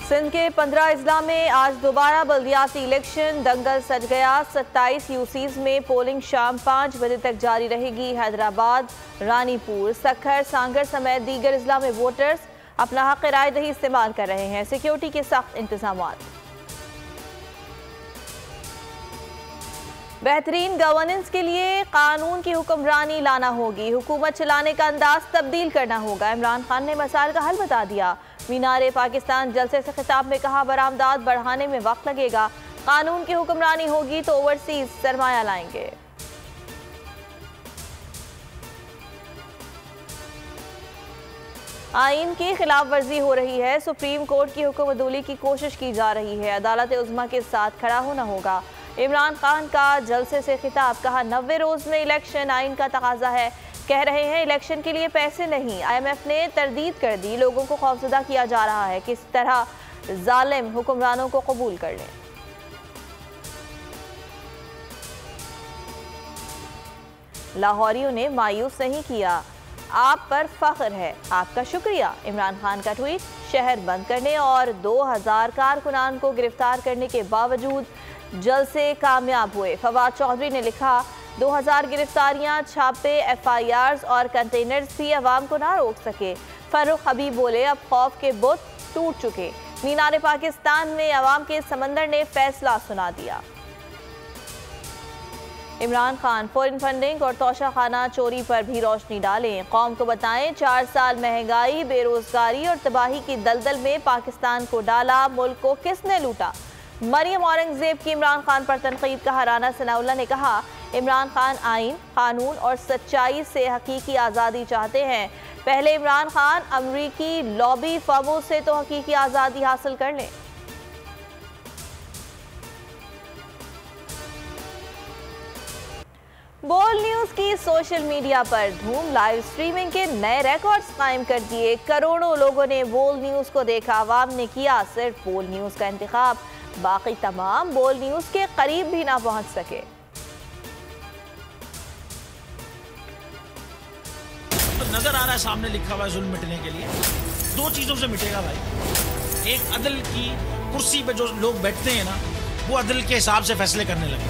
सिंध के 15 अजला में आज दोबारा बल्दियाती इलेक्शन, दंगल सज गया। 27 यूसीज में पोलिंग शाम 5 बजे तक जारी रहेगी। हैदराबाद, रानीपुर, सखर, सांगर समेत दीगर अजला में वोटर्स अपना हक राय दही इस्तेमाल कर रहे हैं। सिक्योरिटी के सख्त इंतजाम। बेहतरीन गवर्नेंस के लिए कानून की हुक्मरानी लाना होगी। हुकूमत चलाने का अंदाज तब्दील करना होगा। इमरान खान ने मसाइल का हल बता दिया। मीनारे पाकिस्तान जलसे से खिताब में कहा, बरामदात बढ़ाने में वक्त लगेगा। कानून की हुक्मरानी होगी तो ओवरसीज सरमाया लाएंगे। आईन की खिलाफ वर्जी हो रही है। सुप्रीम कोर्ट की हुक्म अदूली की कोशिश की जा रही है। अदालत उज़्मा के साथ खड़ा होना होगा। इमरान खान का जलसे से खिताब, कहा 90 रोज में इलेक्शन आइन का तकाजा है। कह रहे हैं इलेक्शन के लिए पैसे नहीं। IMF ने तरदीद कर दी। लोगों को खौफजदा किया जा रहा है, किस तरह जालिम हुक्मरानों को कबूल कर लें। लाहौरियों ने मायूस नहीं किया, आप पर फख्र है, आपका शुक्रिया। इमरान खान का ट्वीट। शहर बंद करने और 2000 कारकुनान को गिरफ्तार करने के बावजूद जलसे कामयाब हुए। फवाद चौधरी ने लिखा, 2000 गिरफ्तारियां, छापे, FIRs और कंटेनर्स भी अवाम को ना रोक सके। फरूख हबीब बोले, अब खौफ के बुत टूट चुके। मीनारे पाकिस्तान में अवाम के समंदर ने फैसला सुना दिया। इमरान खान फॉरेन फंडिंग और तोशाखाना चोरी पर भी रोशनी डालें। कौम को बताएं 4 साल महंगाई, बेरोजगारी और तबाही की दलदल में पाकिस्तान को डाला। मुल्क को किसने लूटा। मरियम औरंगजेब की इमरान खान पर तनकीद का। राना सनाउल्लाह ने कहा, इमरान खान आइन, कानून और सच्चाई से हकीकी आज़ादी चाहते हैं। पहले इमरान खान अमरीकी लॉबी फर्मों से तो हकीकी आज़ादी हासिल कर लें। बोल न्यूज की सोशल मीडिया पर धूम। लाइव स्ट्रीमिंग के नए रिकॉर्ड्स कायम कर दिए। करोड़ों लोगों ने बोल न्यूज को देखा। आवाम ने किया सिर्फ बोल न्यूज का इंतखाब। बाकी तमाम बोल न्यूज के करीब भी ना पहुंच सके। तो नजर आ रहा है सामने लिखा हुआ है जुल्म मिटने के लिए 2 चीजों से मिटेगा भाई। एक, अदल की कुर्सी पे जो लोग बैठते हैं ना, वो अदल के हिसाब से फैसले करने लगे।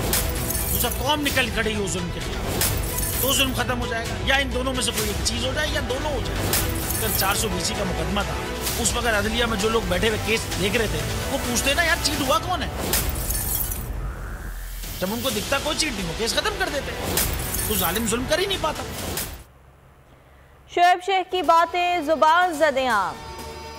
दूसरा, कौम निकल खड़ी हो जुल्म के खिलाफ, तो जुल्म खत्म हो जाएगा। या इन दोनों में से कोई एक चीज हो जाए या दोनों हो जाए। अगर 420 का मुकदमा था, उस वक्त अदलिया में जो लोग बैठे हुए केस देख रहे थे, वो पूछते ना, यार चीट हुआ कौन है। जब उनको दिखता कोई चीट नहीं हो, केस खत्म कर देते। तो जालिम जुल्म कर ही नहीं पाता। शोएब शेख की बातें जुबान ज़दियां।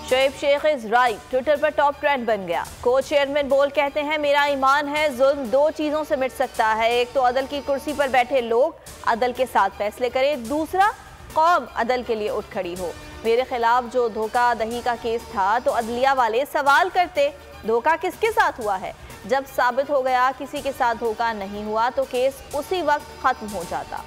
Shoaib Sheikh is right, Twitter पर टॉप ट्रेंड बन गया। को चेयरमैन बोल कहते हैं, मेरा ईमान है जुल्म 2 चीजों से मिट सकता है। एक तो अदल की कुर्सी पर बैठे लोग अदल के साथ फैसले करें। दूसरा, कौम अदल के लिए उठ खड़ी हो। मेरे खिलाफ जो धोखा दही का केस था, तो अदलिया वाले सवाल करते, धोखा किसके साथ हुआ है। जब साबित हो गया किसी के साथ धोखा नहीं हुआ, तो केस उसी वक्त खत्म हो जाता।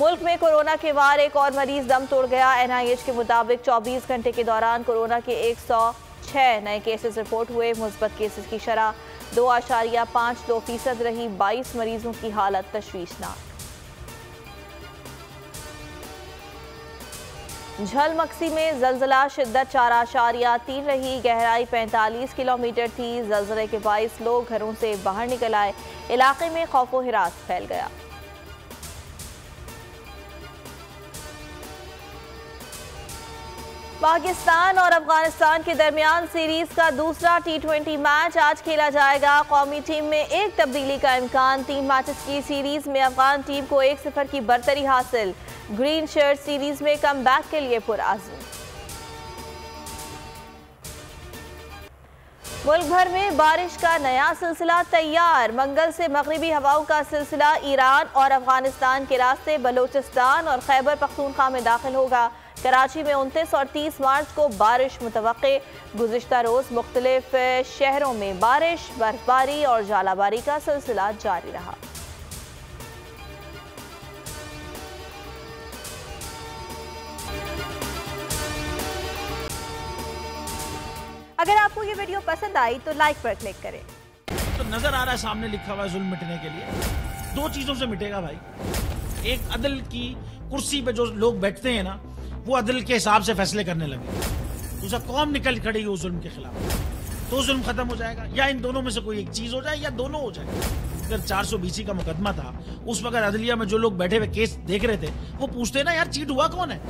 मुल्क में कोरोना के वार एक और मरीज दम तोड़ गया। NIH के मुताबिक 24 घंटे के दौरान कोरोना के 106 नए केसेस रिपोर्ट हुए। मुस्बत केसेस की शरह 2.52% रही। 22 मरीजों की हालत तशवीशनाक। झलमक्सी में जलजला, शिद्दत 4.3 रही। गहराई 45 किलोमीटर थी। जलजले के बाइस लोग घरों से बाहर निकल आए। इलाके में खौफो हिरास फैल गया। पाकिस्तान और अफगानिस्तान के दरमियान सीरीज का दूसरा T20 मैच आज खेला जाएगा। कौमी टीम में एक तब्दीली का इम्कान। 3 मैचेस की सीरीज में अफगान टीम को 1-0 की बरतरी हासिल। ग्रीन शर्ट सीरीज में कमबैक के लिए पुरआज़म। मुल्क भर में बारिश का नया सिलसिला तैयार। मंगल से मगरिबी हवाओं का सिलसिला ईरान और अफगानिस्तान के रास्ते बलोचिस्तान और खैबर पख्तूनख्वा में दाखिल होगा। कराची में 29 और 30 मार्च को बारिश मुतवक्के। गुज़िश्ता रोज मुख्तलिफ शहरों में बारिश, बर्फबारी और जालाबारी का सिलसिला जारी रहा। अगर आपको ये वीडियो पसंद आई तो लाइक पर क्लिक करें। तो नजर आ रहा है सामने लिखा हुआ है जुल्म मिटने के लिए 2 चीजों से मिटेगा भाई। एक, अदल की कुर्सी पे जो लोग बैठते हैं ना, वो अदल के हिसाब से फैसले करने लगे, दूसरा कौम निकल खड़ी उस जुल्म के खिलाफ, तो जुल्म खत्म हो जाएगा। या इन दोनों में से कोई एक चीज हो जाए या दोनों हो जाए। अगर 420 का मुकदमा था, उस वक्त अदलिया में जो लोग बैठे हुए केस देख रहे थे वो पूछते ना यार चीट हुआ कौन है,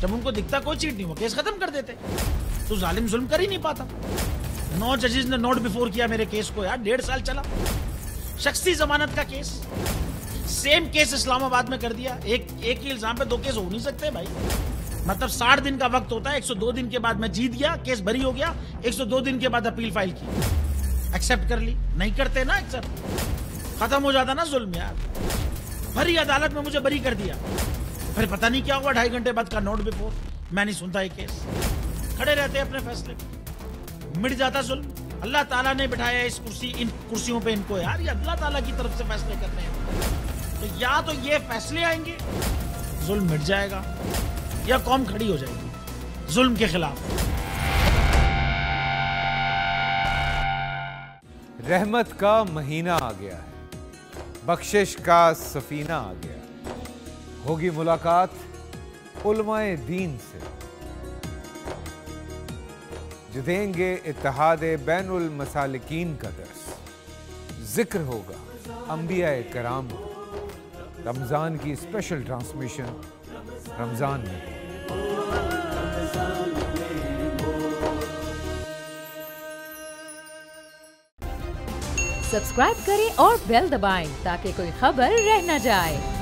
जब उनको दिखता कोई चीट नहीं हुआ केस खत्म कर देते। तो जालिम जुल्म कर ही नहीं पाता। 9 जजेस ने नोट बिफोर किया मेरे केस को यार, 1.5 साल चला। शख्सी जमानत का केस, सेम केस इस्लामाबाद में कर दिया। एक ही इल्जाम पे 2 केस हो नहीं सकते भाई। मतलब 60 दिन का वक्त होता है, 102 दिन के बाद मैं जीत गया, केस बरी हो गया, 102 दिन के बाद अपील फाइल की, एक्सेप्ट कर ली। नहीं करते ना एक्सेप्ट, खत्म हो जाता ना जुल्म यार। भरी अदालत में मुझे बरी कर दिया, फिर पता नहीं क्या हुआ 2.5 घंटे बाद का नोट बिफोर, मैं नहीं सुनता ये केस। खड़े रहते अपने फैसले पे, मिट जाता जुल्म। अल्लाह ताला ने बिठाया इस कुर्सी, इन कुर्सियों पे इनको यार, ये अल्लाह ताला की तरफ से फैसले करने हैं। तो या तो ये फैसले आएंगे, जुल्म मिट जाएगा, या कौम खड़ी हो जाएगी जुल्म के खिलाफ। रहमत का महीना आ गया है, बख्शिश का सफीना आ गया। होगी मुलाकात उलमाए दीन से, जो देंगे इत्तेहादे बैनुल मसालिकीन का दर्स। जिक्र होगा अंबियाए कराम, रमजान की स्पेशल ट्रांसमिशन रमजान में। सब्सक्राइब करें और बेल दबाएं ताकि कोई खबर रह न जाए।